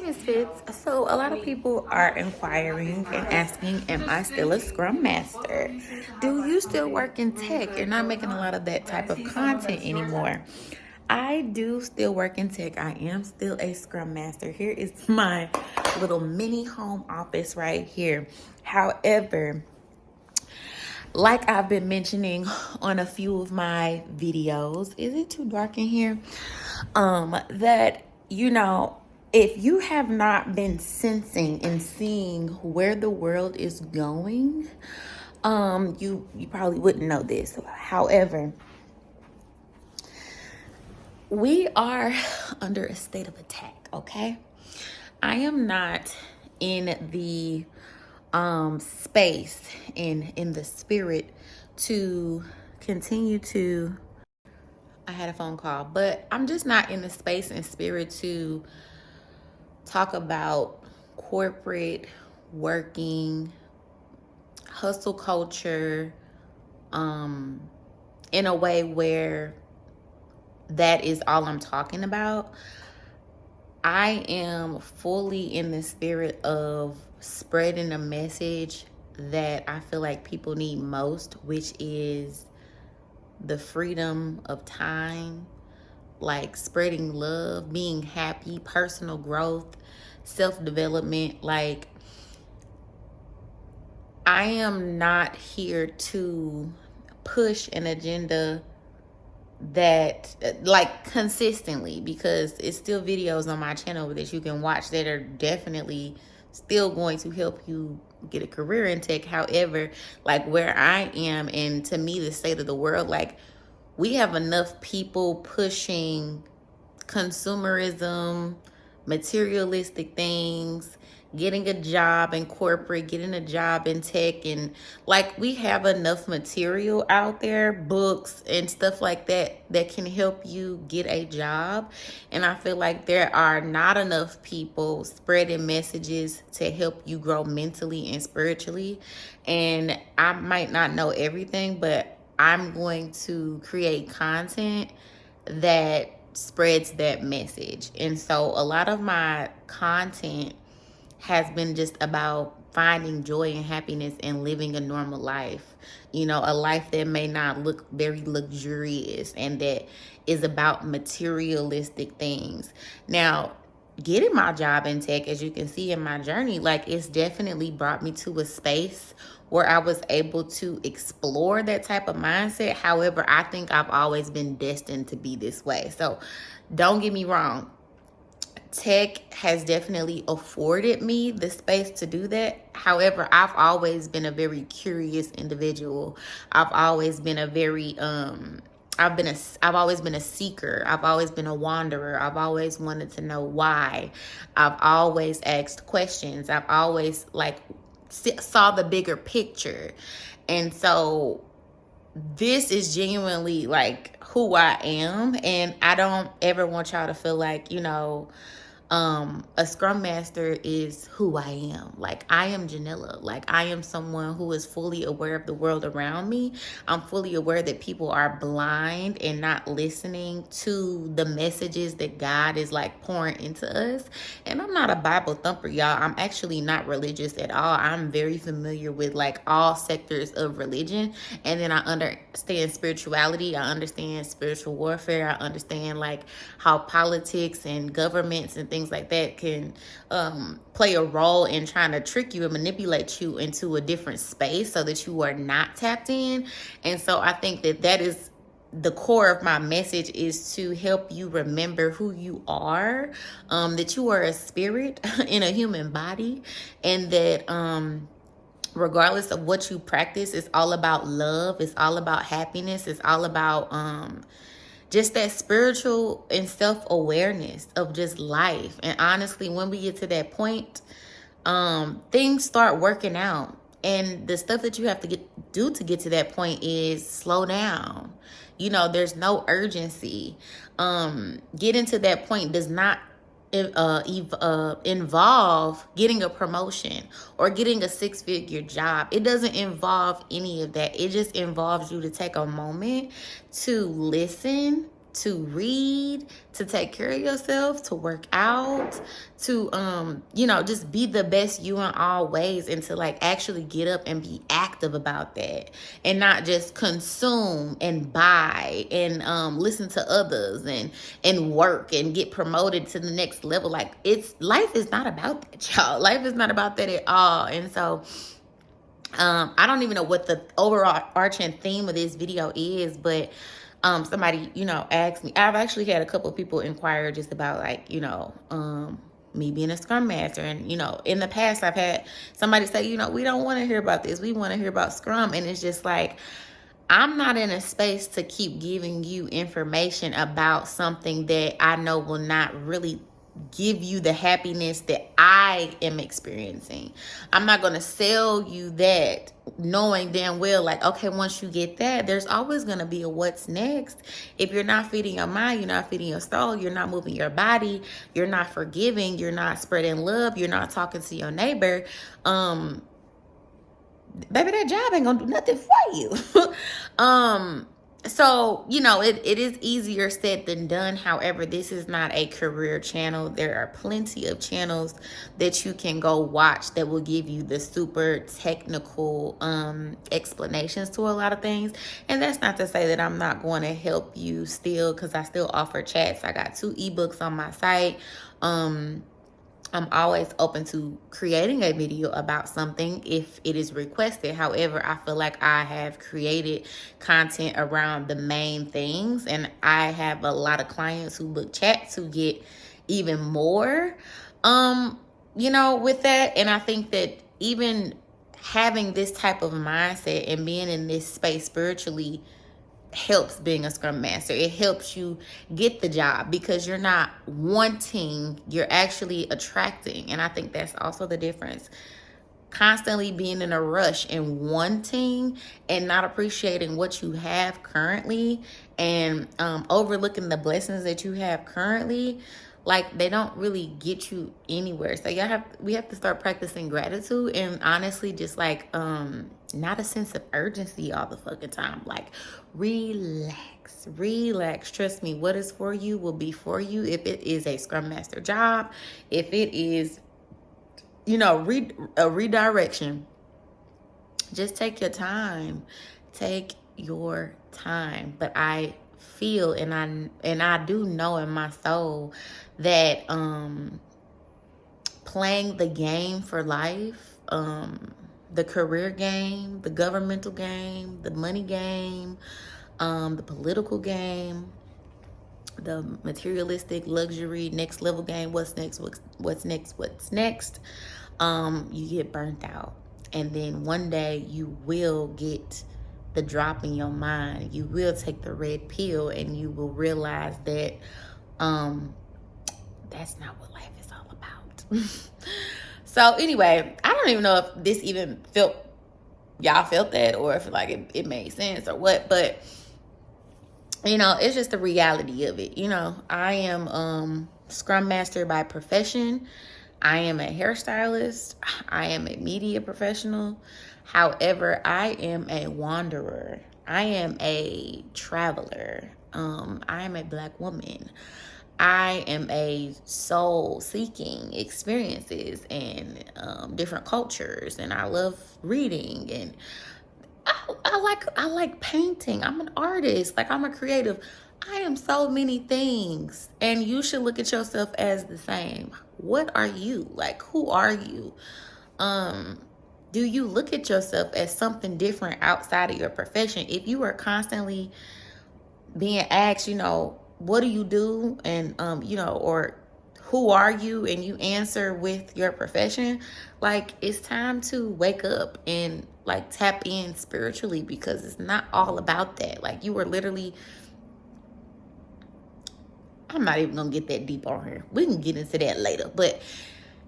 Misfits. So a lot of people are inquiring and asking, am I still a Scrum Master? Do you still work in tech? You're not making a lot of that type of content anymore. I do still work in tech. I am still a Scrum Master. Here is my little mini home office right here. However, like I've been mentioning on a few of my videos, is it too dark in here? That, if you have not been sensing and seeing where the world is going, you probably wouldn't know this. However, we are under a state of attack, okay? I am not in the space and in the spirit to continue to, I had a phone call, but I'm just not in the space and spirit to talk about corporate working, hustle culture, in a way where that is all I'm talking about. I am fully in the spirit of spreading a message that I feel like people need most, which is the freedom of time, like spreading love, being happy, personal growth, self-development. Like, I am not here to push an agenda that, like, consistently, because it's still videos on my channel that you can watch that are definitely still going to help you get a career in tech. However, like where I am, and to me, the state of the world, like, we have enough people pushing consumerism, materialistic things, getting a job in corporate, getting a job in tech, and like, we have enough material out there, books and stuff like that, that can help you get a job. And I feel like there are not enough people spreading messages to help you grow mentally and spiritually. And I might not know everything, but I'm going to create content that spreads that message. And so a lot of my content has been just about finding joy and happiness and living a normal life. A life that may not look very luxurious and that is about materialistic things. Now, getting my job in tech, as you can see in my journey, like, it's definitely brought me to a space where I was able to explore that type of mindset. However, I think I've always been destined to be this way. So don't get me wrong. Tech has definitely afforded me the space to do that. However, I've always been a very curious individual. I've always been a very I've always been a seeker. I've always been a wanderer. I've always wanted to know why. I've always asked questions. I've always saw the bigger picture. And so this is genuinely like who I am. And I don't ever want y'all to feel like, a Scrum Master is who I am. Like, I am Janella. Like, I am someone who is fully aware of the world around me. I'm fully aware that people are blind and not listening to the messages that God is like pouring into us. And I'm not a Bible thumper, y'all. I'm actually not religious at all. I'm very familiar with like all sectors of religion. And then I understand spirituality. I understand spiritual warfare. I understand like how politics and governments and things like that can play a role in trying to trick you and manipulate you into a different space so that you are not tapped in. And so I think that is the core of my message, is to help you remember who you are, that you are a spirit in a human body, and that regardless of what you practice, it's all about love, it's all about happiness, it's all about just that spiritual and self-awareness of just life. And honestly, when we get to that point, things start working out. And the stuff that you have to do to get to that point is slow down. There's no urgency. Getting to that point does not involve getting a promotion or getting a 6-figure job. It doesn't involve any of that. It just involves you to take a moment to listen to read, to take care of yourself, to work out, to just be the best you in all ways, and to like actually get up and be active about that, and not just consume and buy and listen to others and work and get promoted to the next level. Like, life is not about that, y'all. Life is not about that at all. And so I don't even know what the overarching theme of this video is, but somebody, asked me. I've actually had a couple of people inquire just about like, me being a Scrum Master. And, in the past I've had somebody say, we don't want to hear about this. We want to hear about Scrum. And it's just like, I'm not in a space to keep giving you information about something that I know will not really give you the happiness that I am experiencing. I'm not going to sell you that knowing damn well, like, okay, once you get that, there's always going to be a what's next. If you're not feeding your mind, you're not feeding your soul, you're not moving your body, you're not forgiving, you're not spreading love, you're not talking to your neighbor, baby, that job ain't gonna do nothing for you. So, it is easier said than done. However, this is not a career channel. There are plenty of channels that you can go watch that will give you the super technical explanations to a lot of things. And that's not to say that I'm not going to help you still, because I still offer chats. I got 2 ebooks on my site. I'm always open to creating a video about something if it is requested. However, I feel like I have created content around the main things, and I have a lot of clients who book chats who get even more, with that. And I think that even having this type of mindset and being in this space spiritually helps being a Scrum Master. It helps you get the job because you're not wanting, you're actually attracting. And I think that's also the difference. Constantly being in a rush and wanting and not appreciating what you have currently, and overlooking the blessings that you have currently, like, they don't really get you anywhere. So we have to start practicing gratitude, and honestly just like not a sense of urgency all the fucking time. Like, relax. Trust me, what is for you will be for you. If it is a Scrum Master job, if it is a redirection, just take your time. But I feel and I do know in my soul that playing the game for life, the career game, the governmental game, the money game, the political game, the materialistic luxury next level game, what's next, you get burnt out. And then one day you will get the drop in your mind. You will take the red pill, and you will realize that that's not what life is all about. So anyway, I don't even know if this even y'all felt that, or if like it made sense or what, but it's just the reality of it. I am Scrum Master by profession. I am a hairstylist. I am a media professional. However, I am a wanderer. I am a traveler. I am a Black woman. I am a soul seeking experiences and different cultures. And I love reading, and I like painting. I'm an artist. Like, I'm a creative. I am so many things, and you should look at yourself as the same. What are you? Like, who are you? Do you look at yourself as something different outside of your profession? If you are constantly being asked, what do you do? And, or who are you? And you answer with your profession, like, it's time to wake up and like tap in spiritually, because it's not all about that. Like, you were literally, I'm not even gonna get that deep on here. We can get into that later. But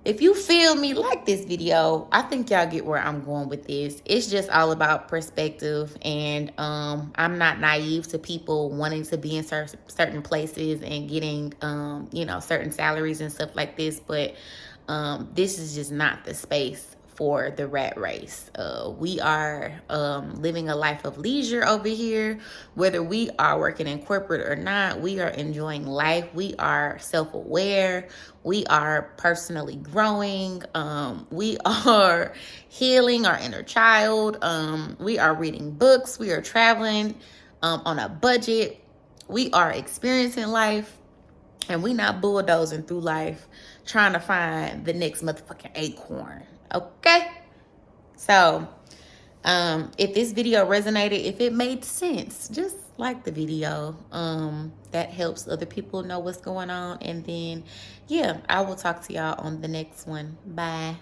if you feel me like this video, I think y'all get where I'm going with this. It's just all about perspective. And I'm not naive to people wanting to be in certain places and getting, certain salaries and stuff like this. But this is just not the space for the rat race. We are living a life of leisure over here. Whether we are working in corporate or not, we are enjoying life. We are self-aware. We are personally growing. We are healing our inner child. We are reading books. We are traveling on a budget. We are experiencing life. And we not bulldozing through life trying to find the next motherfucking acorn. Okay? So, if this video resonated, if it made sense, just like the video. That helps other people know what's going on. And then, yeah, I will talk to y'all on the next one. Bye.